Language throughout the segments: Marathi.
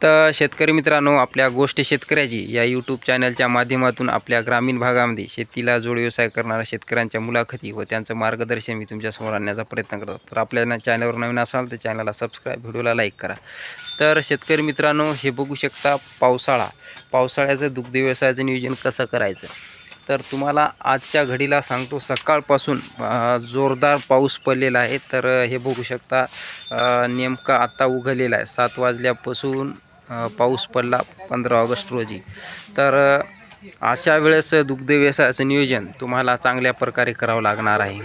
तर शेतकरी मित्रांनो, आपल्या गोष्टी शेतकऱ्याची या यूट्यूब चॅनलच्या माध्यमातून आपल्या ग्रामीण भागामध्ये शेतीला जोड व्यवसाय करणाऱ्या शेतकऱ्यांच्या मुलाखती व त्यांचं मार्गदर्शन मी तुमच्यासमोर आणण्याचा प्रयत्न करतो। तर आपल्या चॅनलवर नवीन असाल तर चॅनलला सबस्क्राईब, व्हिडिओला लाईक करा। तर शेतकरी मित्रांनो, हे बघू शकता पावसाळ्याचं दुग्ध व्यवसायाचं नियोजन कसं करायचं। तर तुम्हाला आजच्या घडीला सांगतो, सकाळपासून जोरदार पाऊस पडलेला आहे। तर हे बघू शकता, नेमका आता उघडलेला आहे 7 वाजल्यापासून पाऊस पडला 15 ऑगस्ट रोजी। तर अशा वेळेस दुग्ध व्यवसायाचं नियोजन तुम्हाला चांगल्या प्रकारे करावं लागणार आहे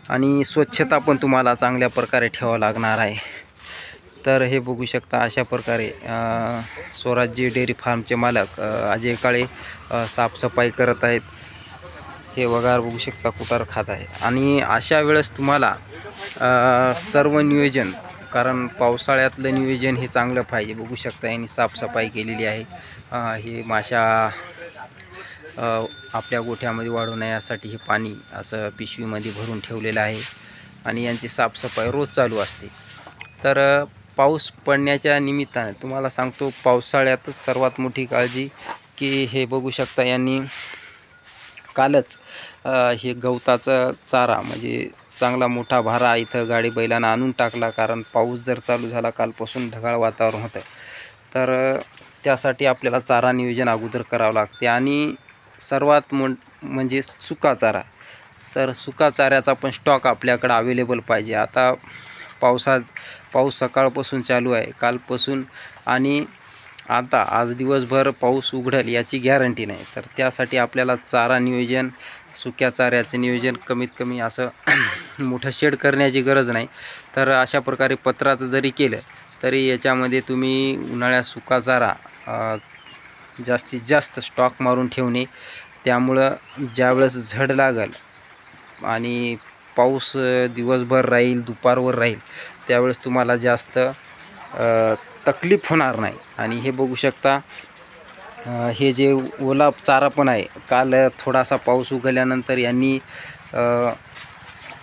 आणि स्वच्छता पण तुम्हाला चांगल्या प्रकारे ठेवावं लागणार आहे। तर हे बघू शकता, अशा प्रकारे स्वराज्य डेअरी फार्मचे मालक अजय काळे साफसफाई करत आहेत। हे वगार बघू शकता कुटार खात आहे आणि अशा वेळेस तुम्हाला सर्व नियोजन, कारण पावसाळ्यातलं नियोजन हे चांगलं पाहिजे। बघू शकता यांनी साफसफाई केलेली आहे। हे माशा आपल्या गोठ्यामध्ये वाढू नये यासाठी हे पाणी असं पिशवीमध्ये भरून ठेवलेलं आहे आणि यांची साफसफाई रोज चालू असते। तर पाऊस पडण्याच्या निमित्ताने तुम्हाला सांगतो, पावसाळ्यातच सर्वात मोठी काळजी की हे बघू शकता यांनी कालच हे गवताचा चारा म्हणजे चांगला मोठा भारा इथं गाडी बैलांना आणून टाकला, कारण पाऊस जर चालू झाला कालपासून ढगाळ वातावरण होतं। तर त्यासाठी आपल्याला चारा नियोजन अगोदर करावं लागते आणि सर्वात म्हणजे सुका चारा। तर सुका चाऱ्याचा पण स्टॉक आपल्याकडे अवेलेबल पाहिजे। आता पाऊस सकाळपासून चालू आहे कालपासून आणि आता आज दिवसभर पाऊस उघडेल याची गॅरंटी नाही। तर त्यासाठी आपल्याला चारा नियोजन, सुक्या चाऱ्याचं नियोजन कमीत कमी असं मोठं शेड करण्याची गरज नाही। तर अशा प्रकारे पत्राचं जरी केलं तरी याच्यामध्ये तुम्ही उन्हाळ्यात सुका चारा जास्तीत जास्त स्टॉक मारून ठेवणे। त्यामुळं ज्यावेळेस झड लागेल आणि पाऊस दिवसभर राहील, दुपारवर राहील, त्यावेळेस तुम्हाला जास्त तकलीफ होणार नाही। आणि हे बघू शकता, हे जे ओला चारा पण आहे, काल थोडासा पाऊस उघडल्यानंतर यांनी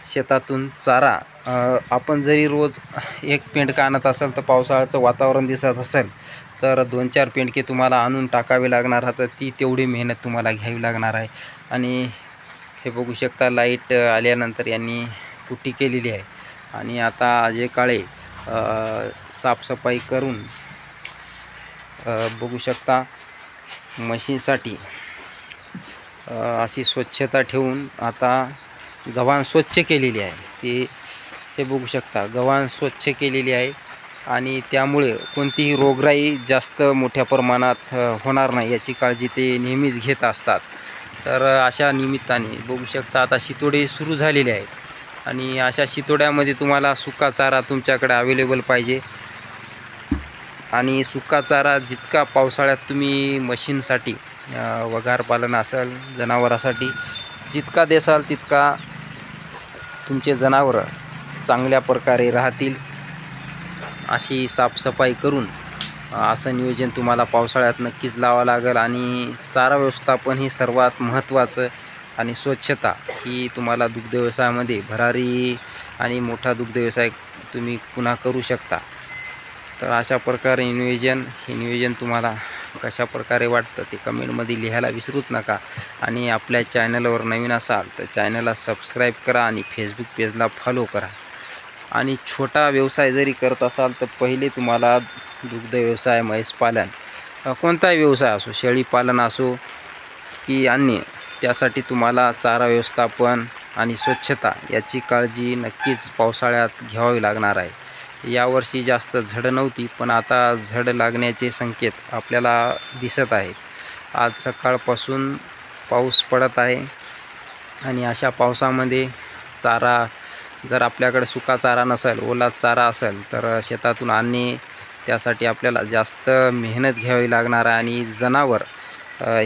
शेतातून चारा आपण जरी रोज एक पेंडका आणत असेल तर पावसाळ्याचं वातावरण दिसत असेल तर 2-4 पेंडके तुम्हाला आणून टाकावे लागणार आहे। तर ती तेवढी मेहनत तुम्हाला घ्यावी लागणार आहे। आणि हे बघू शकता, लाईट आल्यानंतर यांनी पुट्टी केलेली आहे आणि आता अजय काळे साफसफाई करून बघू शकता मशीनसाठी अशी स्वच्छता ठेवून आता गव्हाण स्वच्छ केलेली आहे। हे बघू शकता, गव्हाण स्वच्छ केलेली आहे आणि त्यामुळे कोणतीही रोगराई जास्त मोठ्या प्रमाणात होणार नाही याची काळजी ते नेहमीच घेत असतात। तर अशा निमित्ताने बघू शकता, आता शितोडे सुरू झालेले आहेत आणि अशा शितोड्यामध्ये तुम्हाला सुका चारा तुमच्याकडे अवेलेबल पाहिजे। आणि सुका चारा जितका पावसाळ्यात तुम्ही मशीनसाठी वगार पालन असेल, जनावरासाठी जितका देसाल तितका तुमचे जनावरं चांगल्या प्रकारे राहतील। अशी साफसफाई करून असं नियोजन तुम्हाला पावसाळ्यात नक्कीच लावावं लागेल। आणि चारा व्यवस्थापन ही सर्वात महत्त्वाचं आणि स्वच्छता ही तुम्हाला दुग्ध व्यवसायामध्ये भरारी आणि मोठा दुग्ध व्यवसाय तुम्ही पुन्हा करू शकता। तर अशा प्रकारे हे नियोजन तुम्हाला कशा प्रकारे वाटतं ते कमेंटमध्ये लिहायला विसरूच नका। आणि आपल्या चॅनलवर नवीन असाल तर चॅनलला सबस्क्राईब करा आणि फेसबुक पेजला फॉलो करा। आणि छोटा व्यवसाय जरी करत असाल तर पहिले तुम्हाला दुग्ध व्यवसाय, म्हैसपालन, कोणताही व्यवसाय असो, शेळीपालन असो की अन्य, त्यासाठी तुम्हाला चारा व्यवस्थापन आणि स्वच्छता याची काळजी नक्कीच पावसाळ्यात घ्यावी लागणार आहे। यावर्षी जास्त झड नव्हती, पण आता झड लागण्याचे संकेत आपल्याला दिसत आहेत। आज सकाळपासून पाऊस पडत आहे आणि अशा पावसामध्ये चारा जर आपल्याकडे सुका चारा नसेल, ओला चारा असेल तर शेतातून आणणे, त्यासाठी आपल्याला जास्त मेहनत घ्यावी लागणार आहे। आणि जनावर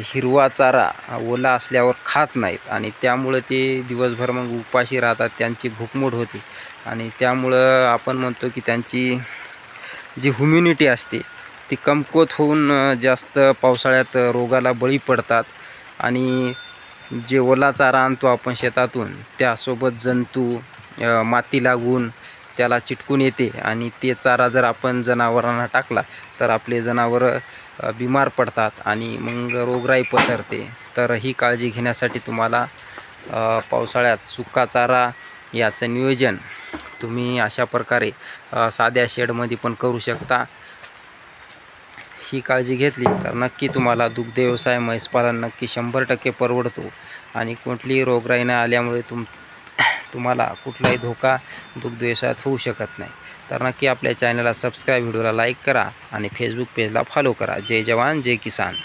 हिरवा चारा ओला असल्यावर खात नाहीत आणि त्यामुळे ते दिवसभर मग उपाशी राहतात, त्यांची भूकमोड होते आणि त्यामुळं आपण म्हणतो की त्यांची जी ह्युम्युनिटी असते ती कमकुवत होऊन जास्त पावसाळ्यात रोगाला बळी पडतात। आणि जे ओला चारा आणतो आपण शेतातून, त्यासोबत जंतू, माती लागून त्याला चिटकून येते आणि ते चारा जर आपण जनावरांना टाकला तर आपले जनावरं बिमार पडतात आणि मग रोगराई पसरते. तर ही काळजी घेण्यासाठी तुम्हाला पावसाळ्यात सुका चारा याचं नियोजन तुम्ही अशा प्रकारे साध्या शेडमध्ये पण करू शकता. ही काळजी घेतली तर नक्की तुम्हाला दुग्ध व्यवसाय म्हैसपालन नक्की 100% परवडतो आणि कुठलीही रोगराई न आल्यामुळे तुम्हाला कुठलाही धोका दुग्ध व्यवसायात होऊ शकत नाही. तर नक्की आपल्या चॅनलला सबस्क्राईब, व्हिडिओला लाईक करा आणि फेसबुक पेजला फॉलो करा. जय जवान जय किसान.